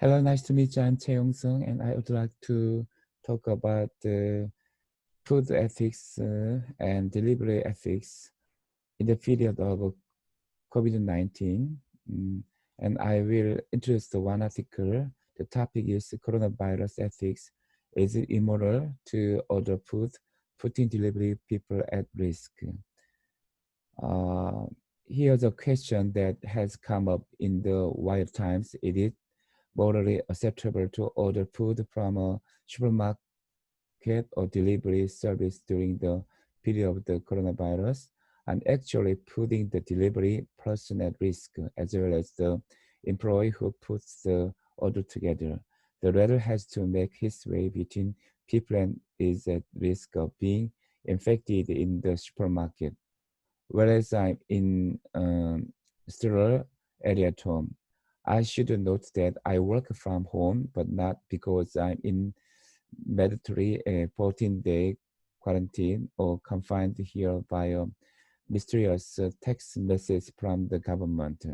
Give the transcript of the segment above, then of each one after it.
Hello, nice to meet you. I'm Chae Sung, and I would like to talk about food ethics and delivery ethics in the period of COVID-19. Mm, and I will introduce the one article. The topic is coronavirus ethics. Is it immoral to order food, putting delivery people at risk? Uh, Here's a question that has come up in the wild times. Is it morally acceptable to order food from a supermarket or delivery service during the period of the coronavirus, and actually putting the delivery person at risk, as well as the employee who puts the order together? The latter has to make his way between people and is at risk of being infected in the supermarket, whereas I'm in sterile area at home. I should note that I work from home, but not because I'm in mandatory 14-day quarantine or confined here by a mysterious text message from the government.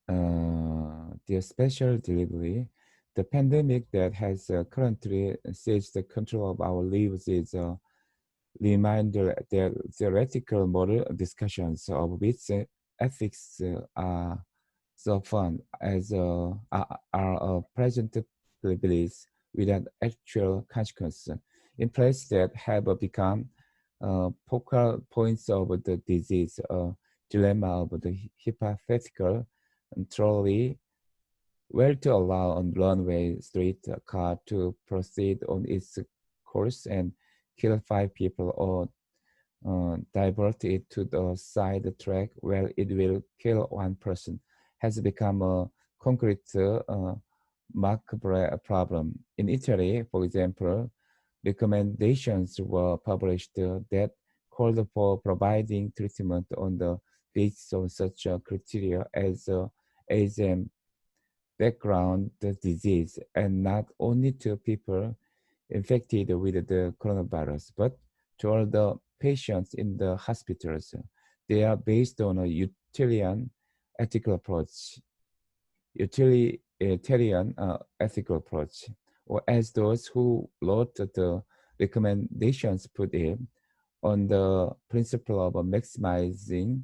The special delivery, the pandemic that has currently seized the control of our lives is a reminder that theoretical moral discussions of which ethics are so fun as are a present privilege without actual consequence in place that have become focal points of the disease, a dilemma of the hypothetical trolley, where to allow a runway street car to proceed on its course and kill 5 people, or divert it to the side track where it will kill 1 person, has become a concrete macabre problem. In Italy, for example, recommendations were published that called for providing treatment on the basis of such criteria as age and background disease, and not only to people infected with the coronavirus, but to all the patients in the hospitals. They are based on a utilitarian ethical approach, utilitarian ethical approach, or as those who wrote the recommendations put it, on the principle of maximizing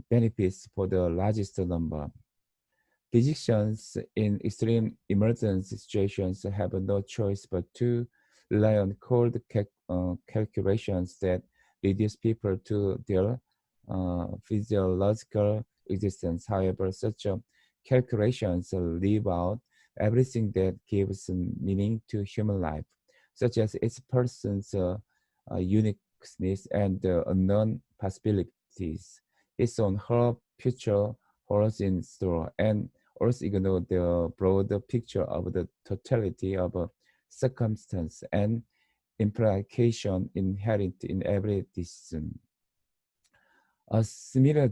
benefits for the largest number. Physicians in extreme emergency situations have no choice but to rely on cold calculations that reduce people to their physiological existence. However, such calculations leave out everything that gives meaning to human life, such as its person's uniqueness and unknown possibilities. Its on her future holds in store, and also ignore the broader picture of the totality of circumstance and implication inherent in every decision. A similar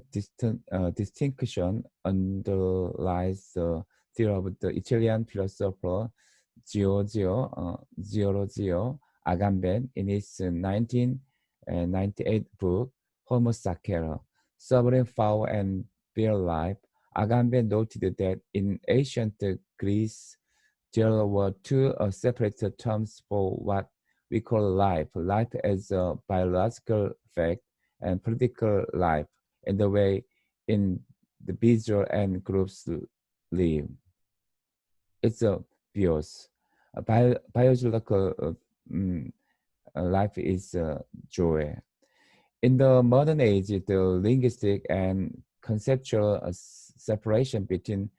distinction underlies the theory of the Italian philosopher Giorgio Agamben in his 1998 book, Homo Sacer, Sovereign Power and Bare Life. Agamben noted that in ancient Greece, there were two separate terms for what we call life: life as a biological fact, and political life, and the way individuals and groups live. It's a bios. A biological life is joy. In the modern age, the linguistic and conceptual separation between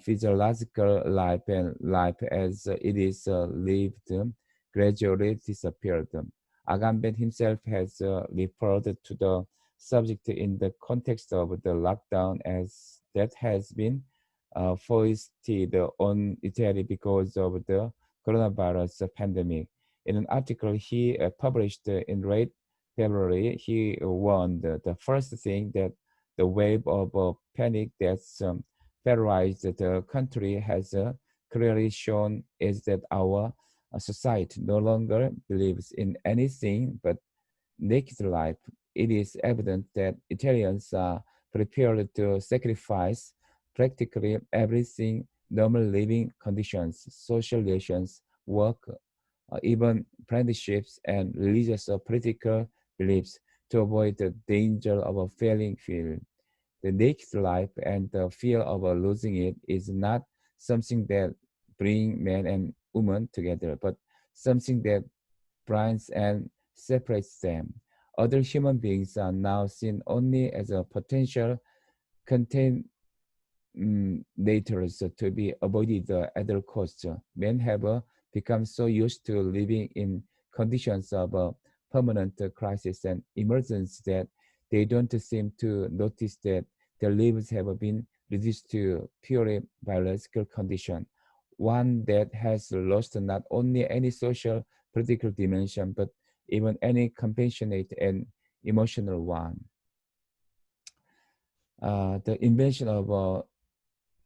physiological life and life as it is lived gradually disappeared. Agamben himself has referred to the subject in the context of the lockdown as that has been foisted on Italy because of the coronavirus pandemic. In an article he published in late February, he warned the first thing that the wave of panic that's terrorized the country has clearly shown is that our society no longer believes in anything but naked life. It is evident that Italians are prepared to sacrifice practically everything: normal living conditions, social relations, work, even friendships and religious or political beliefs to avoid the danger of a failing field. The naked life and the fear of losing it is not something that bring man and woman together, but something that binds and separates them. Other human beings are now seen only as a potential contaminators to be avoided at all costs. Men have become so used to living in conditions of permanent crisis and emergency that they don't seem to notice that their lives have been reduced to purely biological condition, one that has lost not only any social political dimension, but even any compassionate and emotional one. The invention of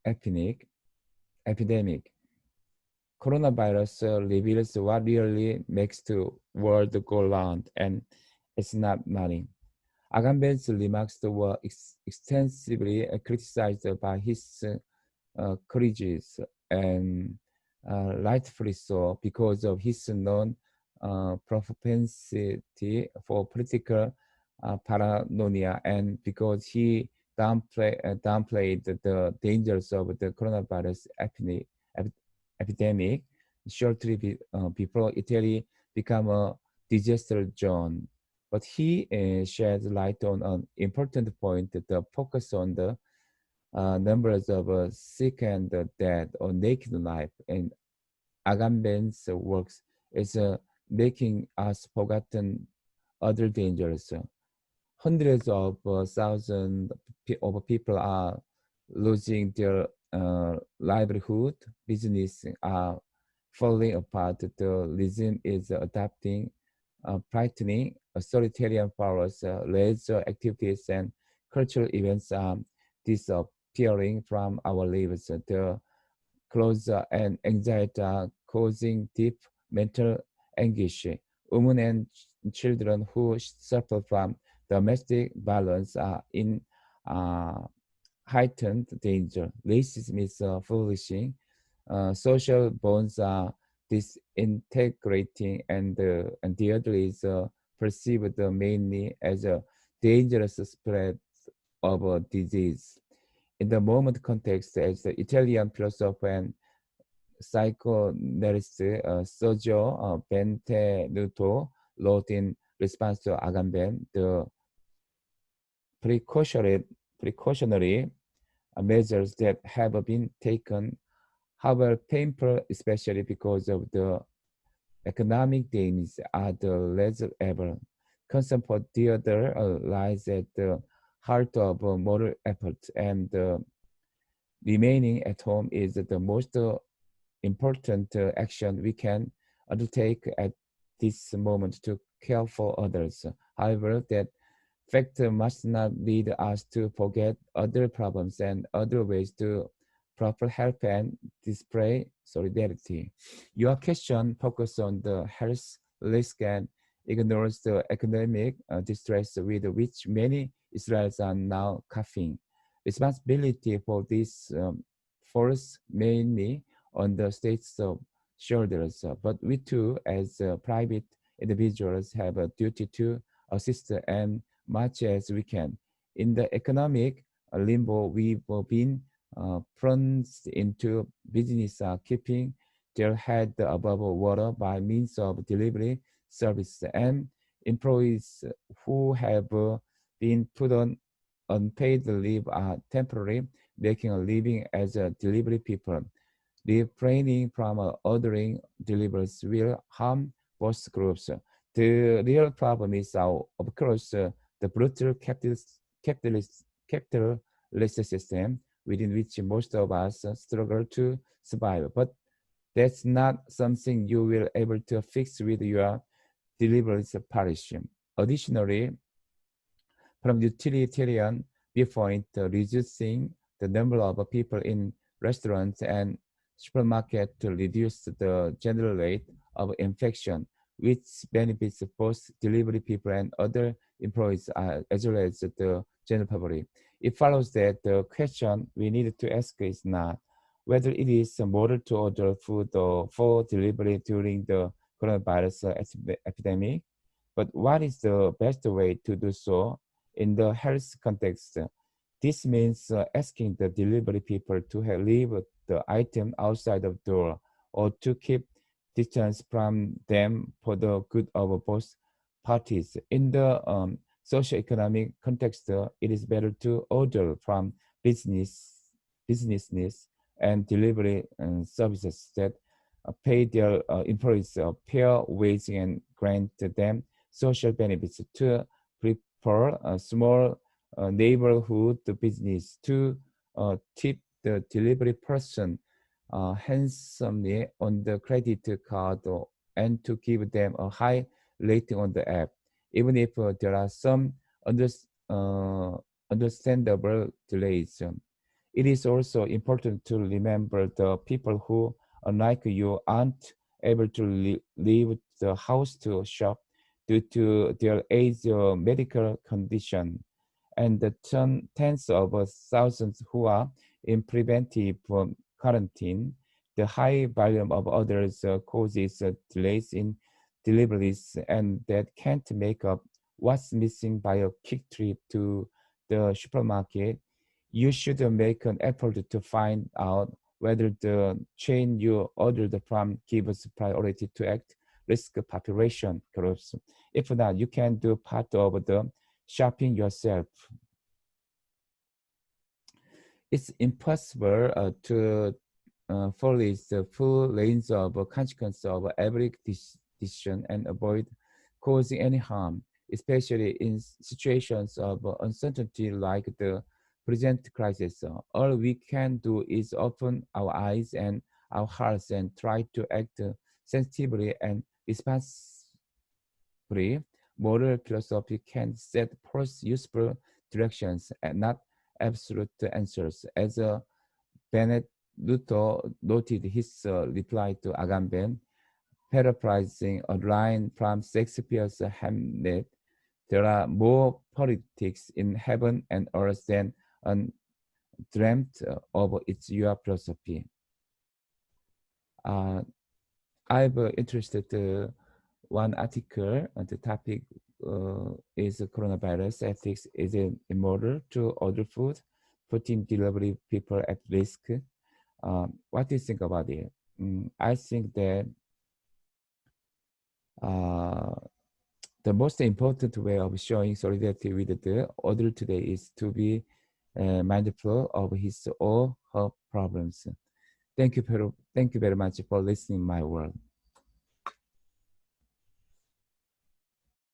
epidemic. Coronavirus reveals what really makes the world go round, and it's not money. Agamben's remarks were extensively criticized by his colleagues, and rightfully so, because of his known propensity for political paranoia, and because he downplayed the dangers of the coronavirus epidemic shortly before Italy became a disaster zone. But he shed light on an important point: the focus on the numbers of sick and dead or naked life in Agamben's works is making us forgotten other dangers. Hundreds of thousands of people are losing their livelihood. Business are falling apart. The regime is adopting frightening authoritarian powers. Leisure activities and cultural events are disappearing from our lives. The clothes and anxiety are causing deep mental anguish. Women and children who suffer from domestic violence are in uh, heightened danger. Racism is flourishing. Social bonds are disintegrating, and the other is perceived mainly as a dangerous spread of a disease. In the moment context, as the Italian philosopher and psychoanalyst Sergio Benvenuto wrote in response to Agamben, the precautionary measures that have been taken, however painful, especially because of the economic damage, are the less ever. Concern for the other lies at the heart of moral effort, and remaining at home is the most important action we can undertake at this moment to care for others. However, that fact must not lead us to forget other problems and other ways to proper help and display solidarity. Your question focuses on the health risk and ignores the economic distress with which many Israelis are now coughing. Responsibility for this falls mainly on the state's shoulders, but we too, as private individuals, have a duty to assist and much as we can. In the economic limbo we've been plunged into, business are keeping their head above water by means of delivery service, and employees who have been put on unpaid leave are temporarily making a living as a delivery people. Refraining from ordering deliveries will harm both groups. The real problem is, of course, the brutal capitalist system within which most of us struggle to survive. But that's not something you will able to fix with your deliveries parish. Additionally, from utilitarian viewpoint, reducing the number of people in restaurants and supermarket to reduce the general rate of infection, which benefits both delivery people and other employees as well as the general public. It follows that the question we need to ask is not whether it is moral to order food or for delivery during the coronavirus epidemic, but what is the best way to do so in the health context? This means asking the delivery people to leave the item outside of the door or to keep distance from them for the good of both parties. In the socio-economic context, it is better to order from businesses and delivery services that pay their employees a fair wage and grant them social benefits to prefer a small neighborhood business to tip the delivery person handsomely on the credit card and to give them a high rating on the app, even if there are some understandable delays. It is also important to remember the people who, unlike you, aren't able to leave the house to shop due to their age or medical condition, and the tens of thousands who are in preventive quarantine. The high volume of others causes delays in deliveries, and that can't make up what's missing by a quick trip to the supermarket. You should make an effort to find out whether the chain you ordered from gives priority to at-risk population groups. If not, you can do part of the shopping yourself. It's impossible to follow the full range of consequences of every decision and avoid causing any harm, especially in situations of uncertainty like the present crisis. All we can do is open our eyes and our hearts and try to act sensitively and responsibly. Moral philosophy can set forth useful directions and not absolute answers. As Bennett Luther noted his reply to Agamben, paraphrasing a line from Shakespeare's Hamlet, there are more politics in heaven and earth than dreamt of. It's your philosophy. I've interested one article. The topic is coronavirus ethics. Is it immoral to order food, putting delivery people at risk? What do you think about it? I think that the most important way of showing solidarity with the other today is to be mindful of his or her problems. Thank you very much for listening my word.